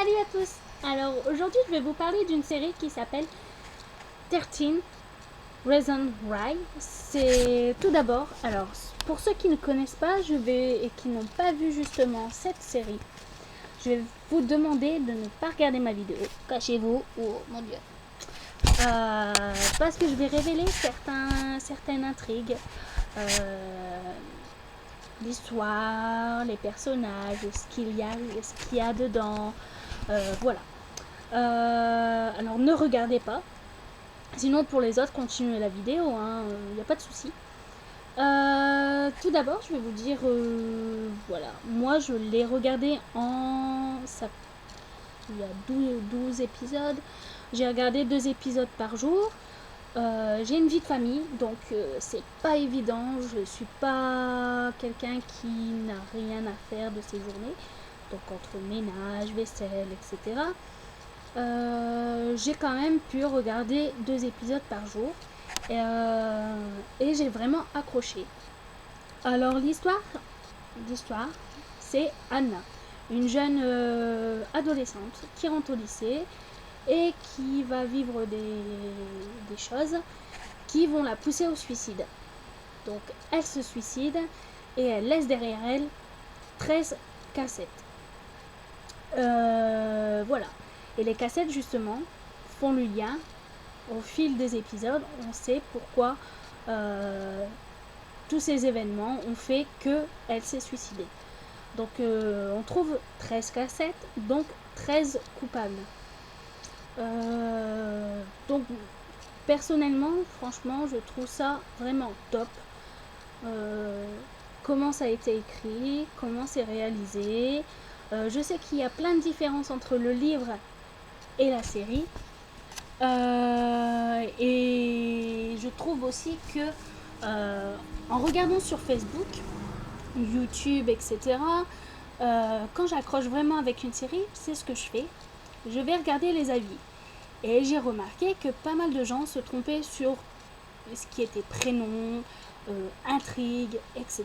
Salut à tous. Alors aujourd'hui je vais vous parler d'une série qui s'appelle 13 Reasons Why. C'est tout d'abord, alors pour ceux qui ne connaissent pas et qui n'ont pas vu justement cette série, je vais vous demander de ne pas regarder ma vidéo. Cachez-vous. Oh mon dieu. Parce que je vais révéler certaines intrigues, l'histoire, les personnages, ce qu'il y a dedans. Voilà. Alors ne regardez pas. Sinon pour les autres, continuez la vidéo, il n'y a pas de souci. Tout d'abord, je vais vous dire, voilà, moi je l'ai regardé il y a 12 épisodes. J'ai regardé 2 épisodes par jour. J'ai une vie de famille, donc c'est pas évident. Je suis pas quelqu'un qui n'a rien à faire de ses journées. Donc entre ménage, vaisselle, etc. J'ai quand même pu regarder 2 épisodes par jour et j'ai vraiment accroché. Alors l'histoire, c'est Anna, une jeune adolescente qui rentre au lycée et qui va vivre des choses qui vont la pousser au suicide. Donc elle se suicide et elle laisse derrière elle 13 cassettes. Voilà. Et les cassettes, justement, font le lien. Au fil des épisodes, on sait pourquoi tous ces événements ont fait qu'elle s'est suicidée. Donc, on trouve 13 cassettes, donc 13 coupables. Donc, personnellement, franchement, je trouve ça vraiment top. Comment ça a été écrit, comment c'est réalisé. Je sais qu'il y a plein de différences entre le livre et la série. Et je trouve aussi que en regardant sur Facebook, YouTube, etc., quand j'accroche vraiment avec une série, c'est ce que je fais. Je vais regarder les avis. Et j'ai remarqué que pas mal de gens se trompaient sur ce qui était prénom, intrigue, etc.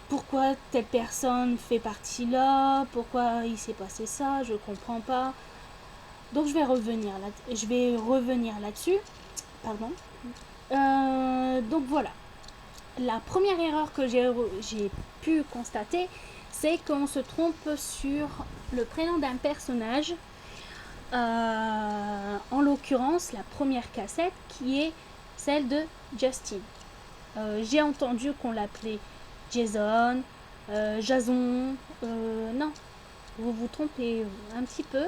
Pourquoi telle personne fait partie là, pourquoi il s'est passé ça, je comprends pas. Donc je vais revenir là-dessus. Pardon. Donc voilà. La première erreur que j'ai pu constater, c'est qu'on se trompe sur le prénom d'un personnage. En l'occurrence, la première cassette qui est celle de Justin. J'ai entendu qu'on l'appelait Jason, Jason. Non, vous vous trompez un petit peu.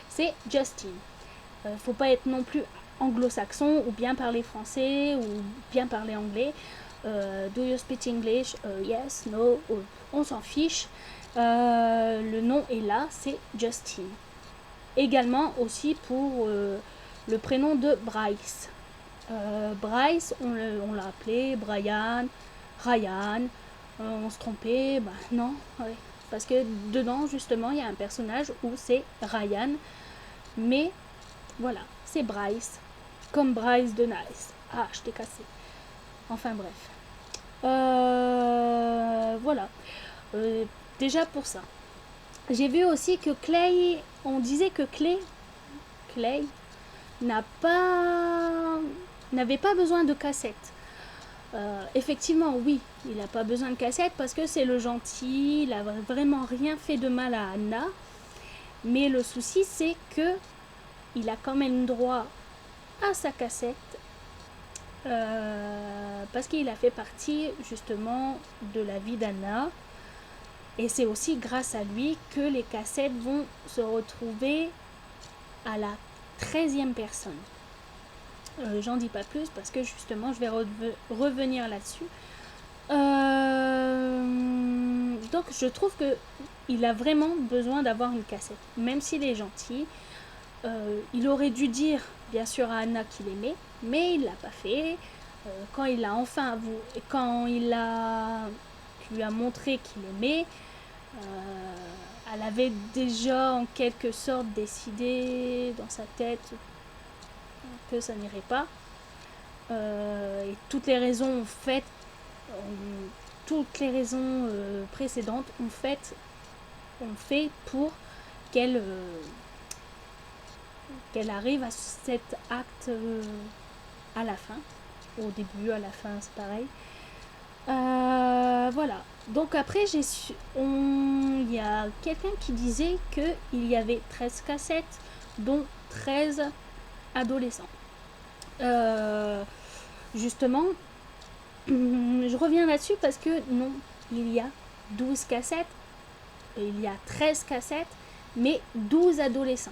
C'est Justin. Faut pas être non plus anglo-saxon ou bien parler français ou bien parler anglais. Do you speak English? Yes, no, on s'en fiche. Le nom est là, c'est Justin. Également aussi pour le prénom de Bryce. Bryce, on l'a appelé Brian, Ryan. On se trompait, non, ouais. Parce que dedans, justement, il y a un personnage où c'est Ryan. Mais voilà, c'est Bryce. Comme Bryce de Nice. Ah, je t'ai cassé. Enfin bref. Voilà. Déjà pour ça. J'ai vu aussi que Clay, on disait que Clay n'avait pas besoin de cassette. Effectivement, oui, il n'a pas besoin de cassette parce que c'est le gentil, il n'a vraiment rien fait de mal à Anna. Mais le souci, c'est que il a quand même droit à sa cassette parce qu'il a fait partie justement de la vie d'Anna. Et c'est aussi grâce à lui que les cassettes vont se retrouver à la 13e personne. J'en dis pas plus parce que justement je vais revenir là-dessus. Donc je trouve que il a vraiment besoin d'avoir une cassette. Même s'il est gentil, il aurait dû dire bien sûr à Anna qu'il aimait, mais il l'a pas fait. Quand il a enfin avoué, quand il lui a montré qu'il aimait, elle avait déjà en quelque sorte décidé dans sa tête que ça n'irait pas. Et toutes les raisons ont fait toutes les raisons précédentes, on fait pour qu'elle arrive à cet acte à la fin. Au début, à la fin, c'est pareil. Voilà. Donc après, il y a quelqu'un qui disait qu'il y avait 13 cassettes, dont 13 adolescents. Justement, je reviens là-dessus parce que non, il y a 12 cassettes, il y a 13 cassettes, mais 12 adolescents.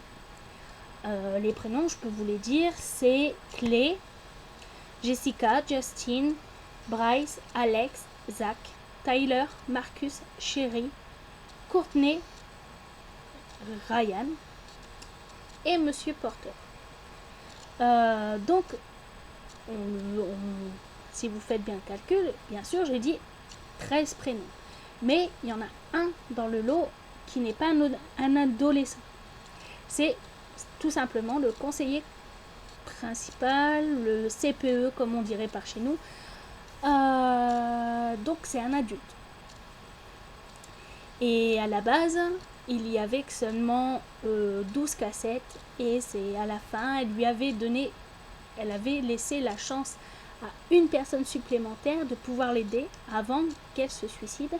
Les prénoms, je peux vous les dire, c'est Clay, Jessica, Justin, Bryce, Alex, Zach, Tyler, Marcus, Sherry, Courtney, Ryan et Monsieur Porter. Donc, si vous faites bien le calcul, bien sûr, j'ai dit 13 prénoms. Mais il y en a un dans le lot qui n'est pas un adolescent. C'est tout simplement le conseiller principal, le CPE comme on dirait par chez nous. Donc c'est un adulte. Et à la base, il y avait seulement 12 cassettes et c'est à la fin, elle avait laissé la chance à une personne supplémentaire de pouvoir l'aider avant qu'elle se suicide.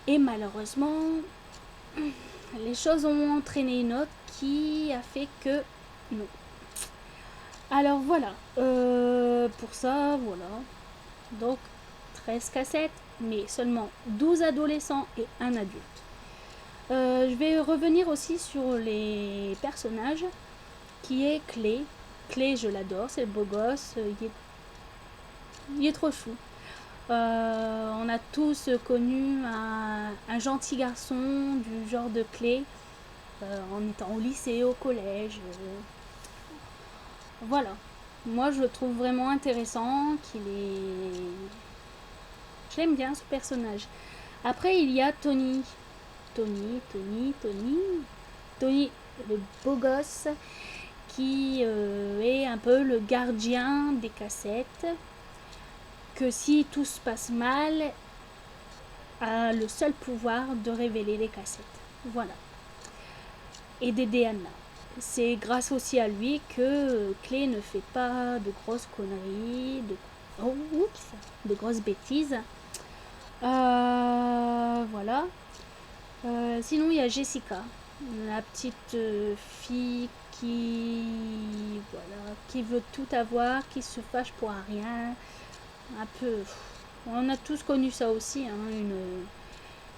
Et malheureusement, les choses ont entraîné une autre qui a fait que non. Alors voilà, pour ça, voilà. Donc 13 cassettes, mais seulement 12 adolescents et un adulte. Je vais revenir aussi sur les personnages, qui est Clay. Clay, je l'adore, c'est le beau gosse, il est trop chou. On a tous connu un gentil garçon du genre de Clay en étant au lycée, au collège. Voilà. Moi, je le trouve vraiment intéressant, je l'aime bien, ce personnage. Après, il y a Tony. Tony, le beau gosse, qui est un peu le gardien des cassettes, que si tout se passe mal, a le seul pouvoir de révéler les cassettes. Voilà. Et d'aider Anna. C'est grâce aussi à lui que Clay ne fait pas de grosses conneries, de grosses bêtises. Voilà. Sinon, il y a Jessica, la petite fille qui veut tout avoir, qui se fâche pour rien. Un peu. On a tous connu ça aussi, hein,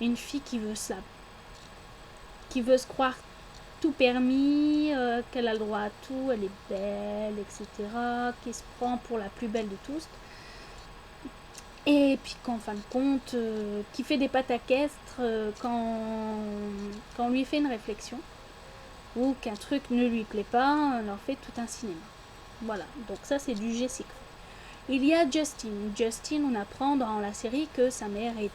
une fille qui veut se croire tout permis, qu'elle a le droit à tout, elle est belle, etc., qui se prend pour la plus belle de tous. Et puis qu'en fin de compte, qui fait des pataquestres quand on lui fait une réflexion ou qu'un truc ne lui plaît pas, on en fait tout un cinéma. Voilà, donc ça c'est du Jessica. Il y a Justin. Justin, on apprend dans la série que sa mère est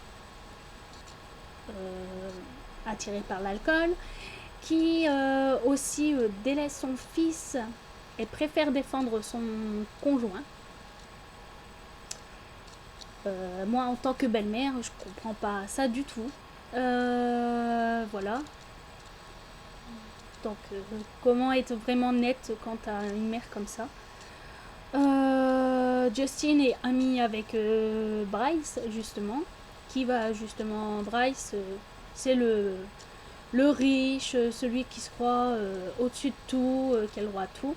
attirée par l'alcool, qui aussi délaisse son fils et préfère défendre son conjoint. Moi, en tant que belle-mère, je comprends pas ça du tout. Voilà. Donc, comment être vraiment nette quand t'as une mère comme ça. Justin est ami avec Bryce, justement. Bryce, c'est le riche, celui qui se croit au-dessus de tout, qui a le droit à tout,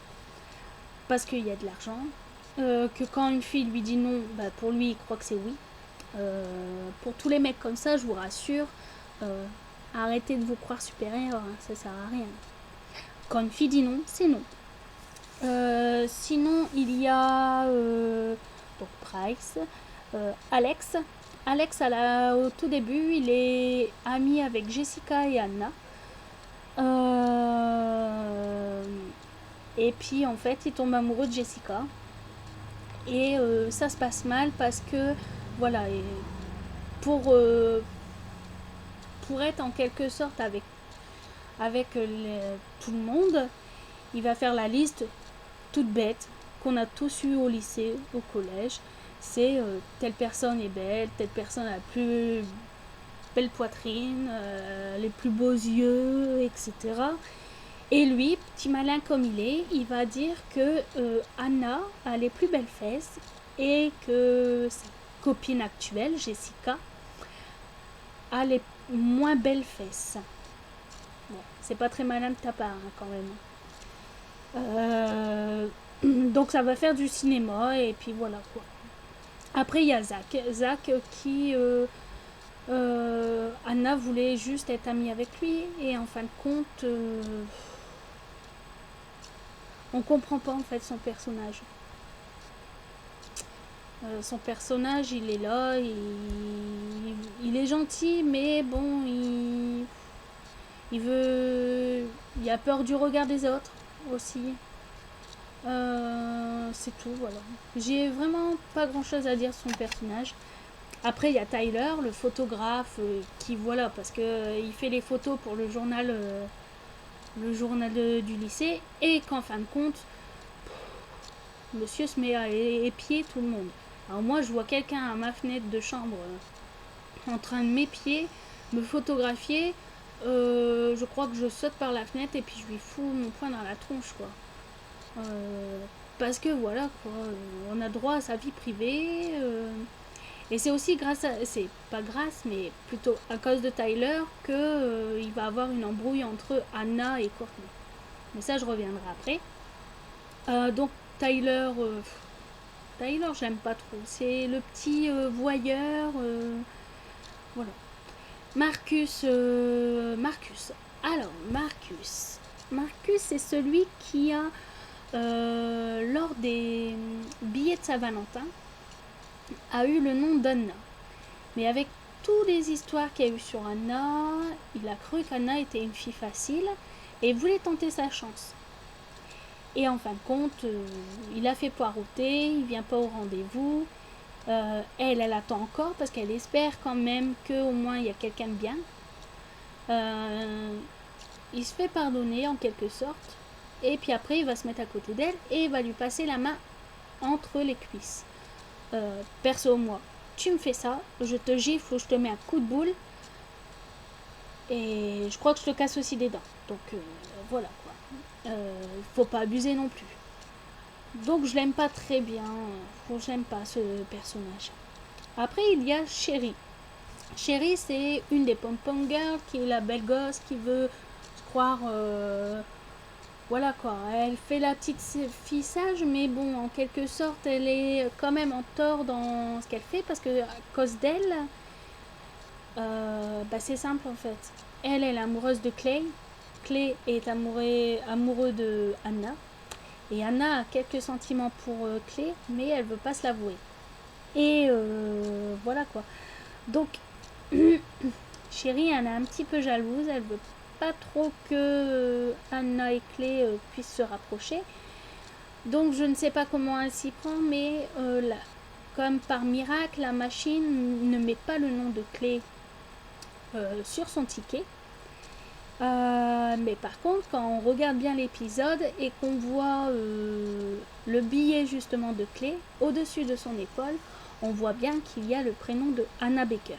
parce qu'il y a de l'argent. Que quand une fille lui dit non, bah pour lui il croit que c'est oui. Pour tous les mecs comme ça, je vous rassure, arrêtez de vous croire supérieur, hein, ça sert à rien. Quand une fille dit non, c'est non. Sinon il y a donc Bryce, Alex. Alex, au tout début, il est ami avec Jessica et Anna. Et puis en fait, il tombe amoureux de Jessica. Et ça se passe mal parce que voilà, et pour être en quelque sorte avec tout le monde, il va faire la liste toute bête qu'on a tous eu au lycée, au collège. c'est telle personne est belle, telle personne a la plus belle poitrine, les plus beaux yeux, etc. Et lui, petit malin comme il va dire que Anna a les plus belles fesses et que sa copine actuelle, Jessica, a les moins belles fesses. Bon, c'est pas très malin de ta part hein, quand même. Donc ça va faire du cinéma et puis voilà quoi. Après il y a Zach. Zach qui... Anna voulait juste être amie avec lui et en fin de compte... on comprend pas en fait son personnage. Son personnage, il est là, il est gentil, mais bon, il a peur du regard des autres aussi. C'est tout, voilà. J'ai vraiment pas grand chose à dire sur son personnage. Après, il y a Tyler, le photographe, qui, voilà, parce que il fait les photos pour le journal du lycée, et qu'en fin de compte, monsieur se met à épier tout le monde. Alors moi, je vois quelqu'un à ma fenêtre de chambre en train de m'épier, me photographier. Je crois que je saute par la fenêtre et puis je lui fous mon poing dans la tronche, quoi. Parce que voilà, quoi, on a droit à sa vie privée. Et c'est aussi grâce à... C'est pas grâce, mais plutôt à cause de Tyler que il va avoir une embrouille entre Anna et Courtney. Mais ça, je reviendrai après. Donc, Tyler... Tyler, j'aime pas trop. C'est le petit voyeur. Voilà. Marcus. Marcus. Alors, Marcus. Marcus, c'est celui qui a, lors des billets de Saint-Valentin, a eu le nom d'Anna. Mais avec toutes les histoires qu'il y a eu sur Anna, il a cru qu'Anna était une fille facile et voulait tenter sa chance. Et en fin de compte, il a fait poireauter, il vient pas au rendez-vous. Elle attend encore parce qu'elle espère quand même qu'au moins il y a quelqu'un de bien. Il se fait pardonner en quelque sorte. Et puis après, il va se mettre à côté d'elle et il va lui passer la main entre les cuisses. Perso, moi, tu me fais ça, je te gifle ou je te mets un coup de boule. Et je crois que je te casse aussi des dents. Donc voilà quoi. Faut pas abuser non plus. Donc je l'aime pas très bien. Je l'aime pas ce personnage. Après, il y a Sherry. Sherry, c'est une des pom-pom girls qui est la belle gosse qui veut se croire. Voilà quoi. Elle fait la petite fille sage, mais bon, en quelque sorte, elle est quand même en tort dans ce qu'elle fait parce que à cause d'elle, c'est simple en fait. Elle est amoureuse de Clay. Clay est amoureux de Anna. Et Anna a quelques sentiments pour Clay, mais elle veut pas se l'avouer. Et voilà quoi. Donc, Chérie, elle est un petit peu jalouse. Elle veut pas trop que Anna et Clay puissent se rapprocher. Donc, je ne sais pas comment elle s'y prend, mais comme par miracle, la machine ne met pas le nom de Clay sur son ticket. Mais par contre, quand on regarde bien l'épisode et qu'on voit le billet justement de Clay au-dessus de son épaule, on voit bien qu'il y a le prénom de Anna Baker.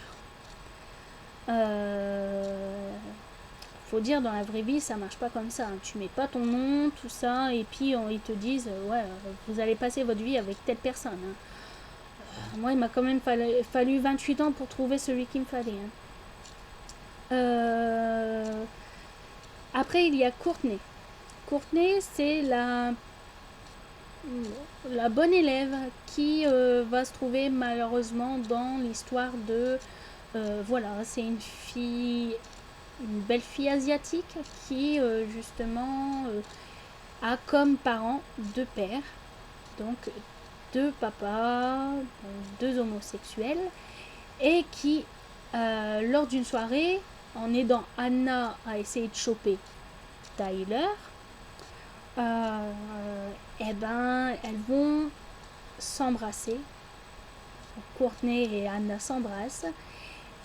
Faut dire, dans la vraie vie, ça marche pas comme ça. Tu mets pas ton nom, tout ça, et puis ils te disent, ouais, vous allez passer votre vie avec telle personne. Moi, il m'a quand même fallu 28 ans pour trouver celui qu'il me fallait. Après, il y a Courtney. Courtney, c'est la bonne élève qui va se trouver malheureusement dans l'histoire de... voilà, c'est une belle fille asiatique qui justement a comme parents deux pères, donc deux papas, deux homosexuels, et qui, lors d'une soirée, en aidant Anna à essayer de choper Tyler, elles vont s'embrasser. Courtney et Anna s'embrassent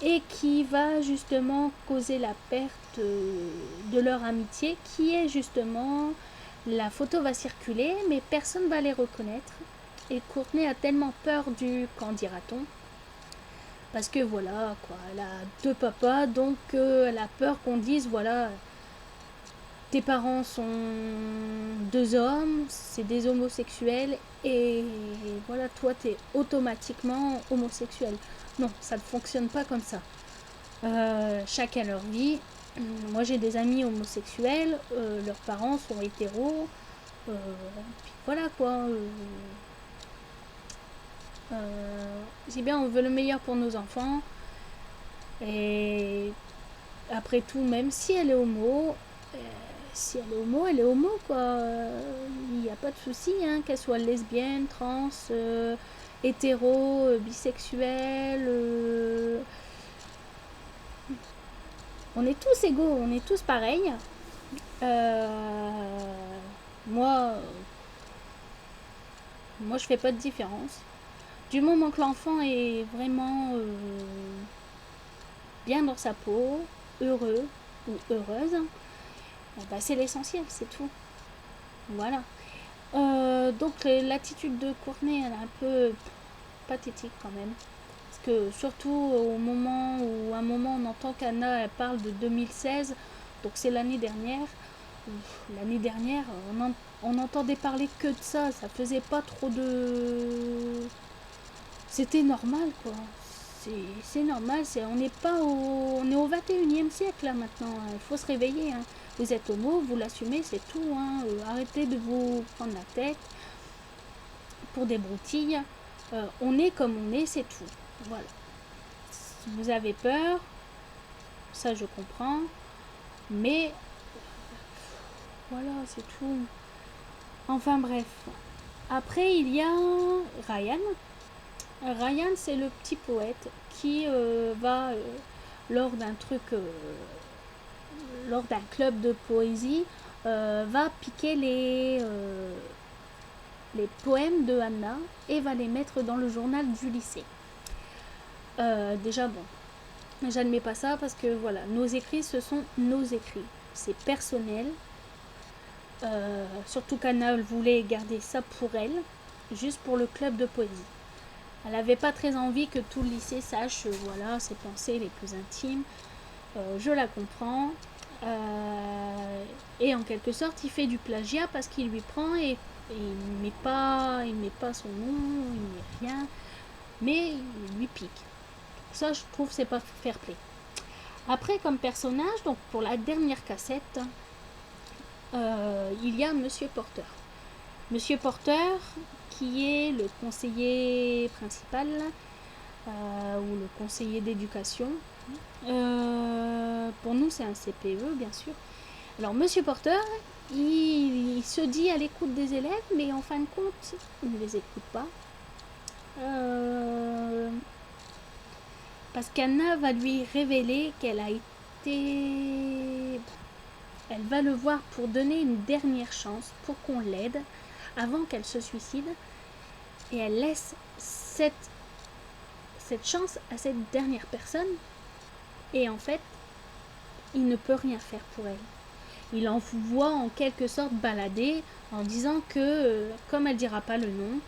et qui va justement causer la perte de leur amitié, qui est justement, la photo va circuler mais personne va les reconnaître Et Courtney a tellement peur du qu'en dira-t-on. Parce que voilà, quoi, elle a deux papas, donc elle a peur qu'on dise, voilà, tes parents sont deux hommes, c'est des homosexuels, et voilà, toi, t'es automatiquement homosexuel. Non, ça ne fonctionne pas comme ça. Chacun leur vie. Moi, j'ai des amis homosexuels, leurs parents sont hétéros, puis voilà quoi. C'est bien, on veut le meilleur pour nos enfants, et après tout, même si elle est homo, si elle est homo, elle est homo, quoi. Il n'y a pas de souci, hein, qu'elle soit lesbienne, trans, hétéro, bisexuelle. On est tous égaux, on est tous pareils. Moi, moi, je fais pas de différence. Du moment que l'enfant est vraiment bien dans sa peau, heureux ou heureuse, bah, c'est l'essentiel, c'est tout. Voilà. Donc l'attitude de Courtney, elle est un peu pathétique quand même. Parce que surtout au moment où un moment on entend qu'Anna elle parle de 2016, donc c'est l'année dernière. L'année dernière, on entendait parler que de ça. Ça faisait pas trop de... C'était normal quoi. C'est normal, on n'est pas au... On est au 21e siècle là maintenant. Il faut se réveiller. Hein. Vous êtes homo, vous l'assumez, c'est tout. Hein. Arrêtez de vous prendre la tête pour des broutilles. On est comme on est, c'est tout. Voilà. Si vous avez peur, ça je comprends. Mais voilà, c'est tout. Enfin bref. Après, il y a Ryan. Ryan, c'est le petit poète qui va, lors d'un truc, lors d'un club de poésie, va piquer les poèmes de Anna et va les mettre dans le journal du lycée. Déjà, bon, j'admets pas ça parce que voilà, nos écrits, ce sont nos écrits. C'est personnel. Surtout qu'Anna voulait garder ça pour elle, juste pour le club de poésie. Elle n'avait pas très envie que tout le lycée sache, voilà, ses pensées les plus intimes. Je la comprends. Et en quelque sorte, il fait du plagiat parce qu'il lui prend et il met pas son nom, il met rien, mais il lui pique. Ça, je trouve, c'est pas fair play. Après, comme personnage, donc pour la dernière cassette, il y a Monsieur Porter. Monsieur Porter, qui est le conseiller principal ou le conseiller d'éducation. Pour nous, c'est un CPE, bien sûr. Alors, Monsieur Porter, il se dit à l'écoute des élèves, mais en fin de compte, il ne les écoute pas. Parce qu'Anna va lui révéler qu'elle a été... Elle va le voir pour donner une dernière chance, pour qu'on l'aide, avant qu'elle se suicide. Et elle laisse cette chance à cette dernière personne. Et en fait, il ne peut rien faire pour elle. Il envoie en quelque sorte balader en disant que, comme elle dira pas le nom,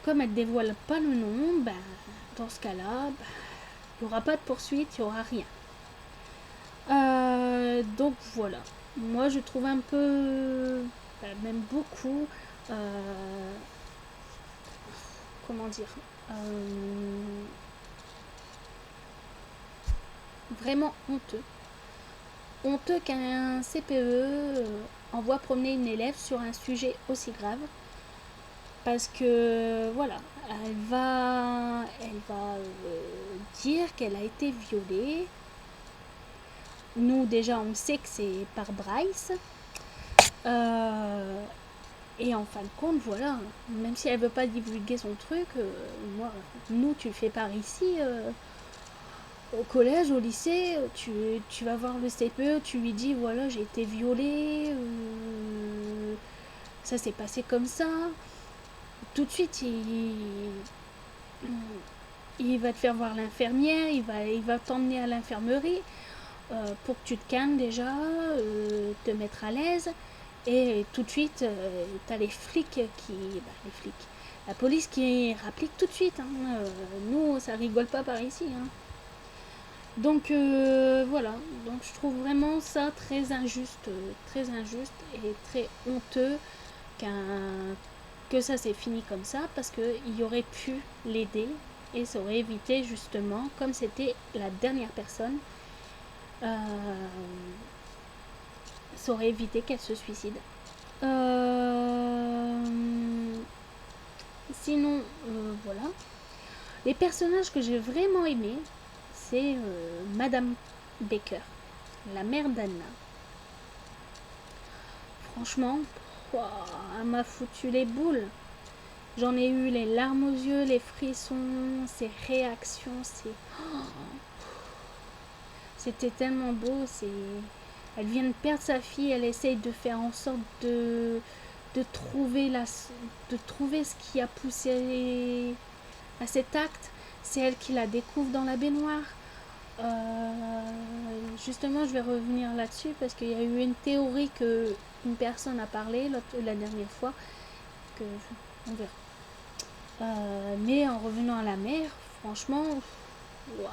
comme elle dévoile pas le nom, ben, dans ce cas-là, ben, il n'y aura pas de poursuite, il n'y aura rien. Donc voilà. Moi, je trouve un peu, même beaucoup, comment dire, vraiment honteux. Honteux qu'un CPE envoie promener une élève sur un sujet aussi grave. Parce que, voilà, elle va dire qu'elle a été violée. Nous, déjà, on sait que c'est par Bryce. Et en fin de compte, voilà, même si elle veut pas divulguer son truc, moi, nous, tu le fais par ici, au collège, au lycée, tu vas voir le CPE, tu lui dis, voilà, j'ai été violée, ça s'est passé comme ça. Tout de suite, il va te faire voir l'infirmière, il va t'emmener à l'infirmerie pour que tu te calmes déjà, te mettre à l'aise. Et tout de suite, t'as les flics La police qui rapplique tout de suite. Hein. Nous, ça rigole pas par ici. Hein. Donc voilà, donc je trouve vraiment ça très injuste et très honteux que ça s'est fini comme ça, parce qu'il aurait pu l'aider et ça aurait évité justement, comme c'était la dernière personne, ça aurait évité qu'elle se suicide. Sinon, voilà. Les personnages que j'ai vraiment aimés, c'est Madame Baker, la mère d'Anna. Franchement, elle m'a foutu les boules. J'en ai eu les larmes aux yeux, les frissons, ses réactions, c'était tellement beau. Elle vient de perdre sa fille, elle essaye de faire en sorte de trouver ce qui a poussé à cet acte. C'est elle qui la découvre dans la baignoire. Justement, je vais revenir là-dessus parce qu'il y a eu une théorie que une personne a parlé la dernière fois, que on verra. Mais en revenant à la mère, franchement, wow,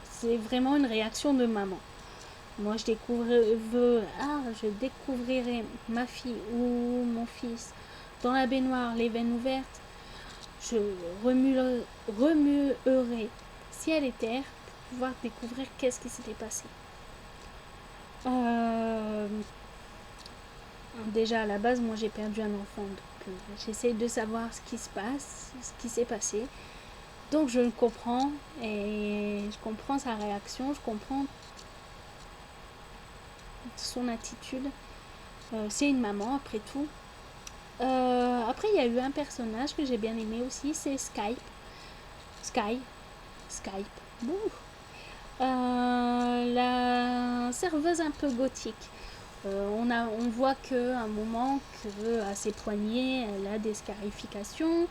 c'est vraiment une réaction de maman. Moi, je découvrirai ma fille ou mon fils dans la baignoire, les veines ouvertes. Je remuerai ciel et terre pour pouvoir découvrir qu'est-ce qui s'était passé. Déjà à la base, moi j'ai perdu un enfant, donc j'essaie de savoir ce qui se passe, ce qui s'est passé. Donc je le comprends et je comprends sa réaction, je comprends son attitude. C'est une maman après tout. Après il y a eu un personnage que j'ai bien aimé aussi, c'est Skype. La serveuse un peu gothique. On voit qu'à un moment, à ses poignets, elle a des scarifications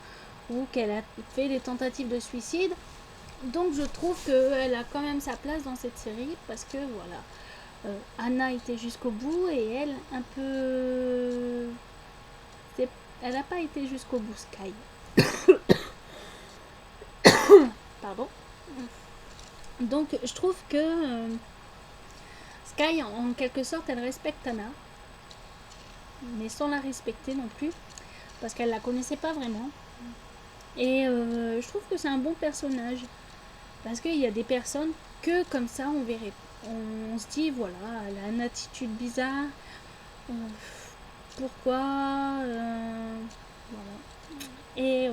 ou qu'elle a fait des tentatives de suicide. Donc je trouve qu'elle a quand même sa place dans cette série parce que voilà, Anna était jusqu'au bout et elle un peu... Elle n'a pas été jusqu'au bout, Sky. Pardon. Donc je trouve que Sky, en quelque sorte, elle respecte Anna, mais sans la respecter non plus, parce qu'elle la connaissait pas vraiment. Et je trouve que c'est un bon personnage, parce qu'il y a des personnes que comme ça on verrait. On se dit, voilà, elle a une attitude bizarre, pourquoi voilà. Et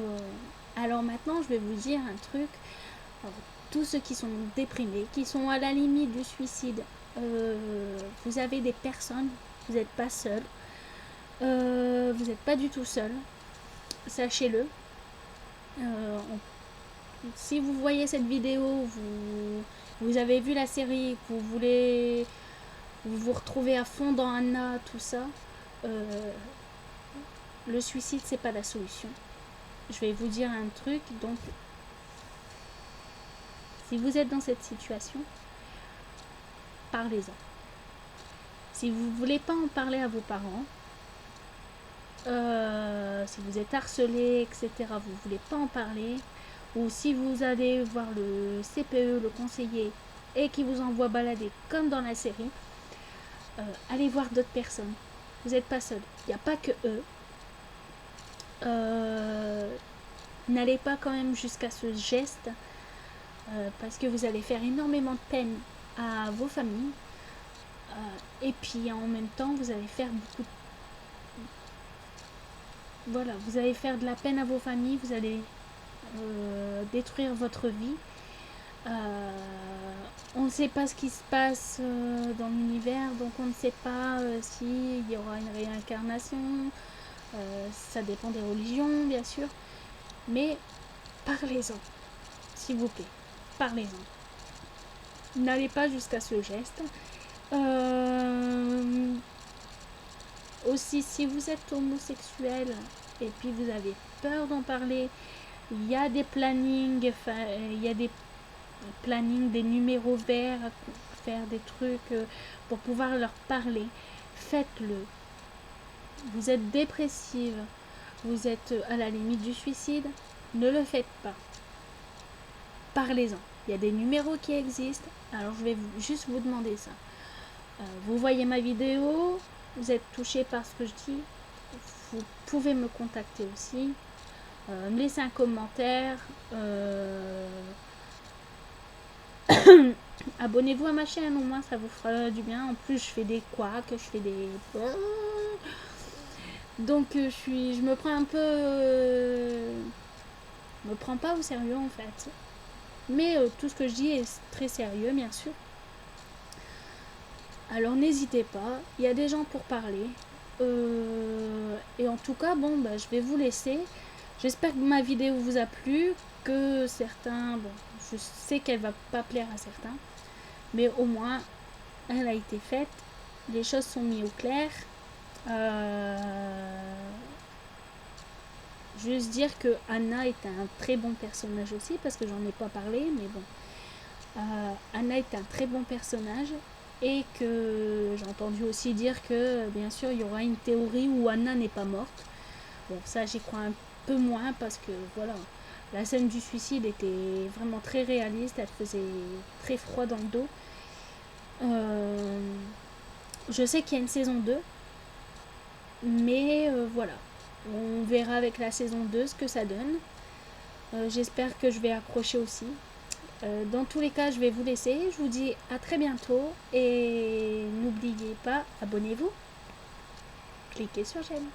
alors maintenant, je vais vous dire un truc. Alors, tous ceux qui sont déprimés, qui sont à la limite du suicide, vous avez des personnes, vous n'êtes pas seul, vous n'êtes pas du tout seul, sachez-le. Si vous voyez cette vidéo, vous avez vu la série, vous voulez vous retrouver à fond dans Anna, tout ça, le suicide c'est pas la solution. Je vais vous dire un truc, donc si vous êtes dans cette situation, parlez-en. Si vous ne voulez pas en parler à vos parents, si vous êtes harcelé, etc., vous ne voulez pas en parler, ou si vous allez voir le CPE, le conseiller, et qui vous envoie balader comme dans la série, allez voir d'autres personnes. Vous n'êtes pas seul. Il n'y a pas que eux. N'allez pas quand même jusqu'à ce geste, parce que vous allez faire énormément de peine à vos familles. Et puis en même temps, vous allez faire beaucoup de... Voilà, vous allez faire de la peine à vos familles, vous allez détruire votre vie. On ne sait pas ce qui se passe dans l'univers, donc on ne sait pas s'il y aura une réincarnation. Ça dépend des religions, bien sûr. Mais parlez-en, s'il vous plaît. Parlez-en. N'allez pas jusqu'à ce geste. Aussi, si vous êtes homosexuel et puis vous avez peur d'en parler, il y a des plannings, des numéros verts, faire des trucs pour pouvoir leur parler. Faites-le. Vous êtes dépressive, vous êtes à la limite du suicide, ne le faites pas. Parlez-en. Il y a des numéros qui existent. Alors je vais juste vous demander ça. Vous voyez ma vidéo, vous êtes touché par ce que je dis, vous pouvez me contacter aussi. Me laisser un commentaire. Abonnez-vous à ma chaîne, au moins ça vous fera du bien. En plus je fais des couacs, je fais des... Donc je me prends un peu... je me prends pas au sérieux en fait. Mais tout ce que je dis est très sérieux bien sûr. Alors n'hésitez pas, il y a des gens pour parler. Et en tout cas, bon, bah, je vais vous laisser. J'espère que ma vidéo vous a plu, que certains... Bon, je sais qu'elle va pas plaire à certains, mais au moins, elle a été faite. Les choses sont mises au clair. Juste dire que Anna est un très bon personnage aussi, parce que j'en ai pas parlé, mais bon. Anna est un très bon personnage. Et que j'ai entendu aussi dire que, bien sûr, il y aura une théorie où Anna n'est pas morte. Bon, ça, j'y crois un peu moins parce que, voilà, la scène du suicide était vraiment très réaliste. Elle faisait très froid dans le dos. Je sais qu'il y a une saison 2. Mais voilà, on verra avec la saison 2 ce que ça donne. J'espère que je vais accrocher aussi. Dans tous les cas, je vais vous laisser. Je vous dis à très bientôt. Et n'oubliez pas, abonnez-vous. Cliquez sur j'aime.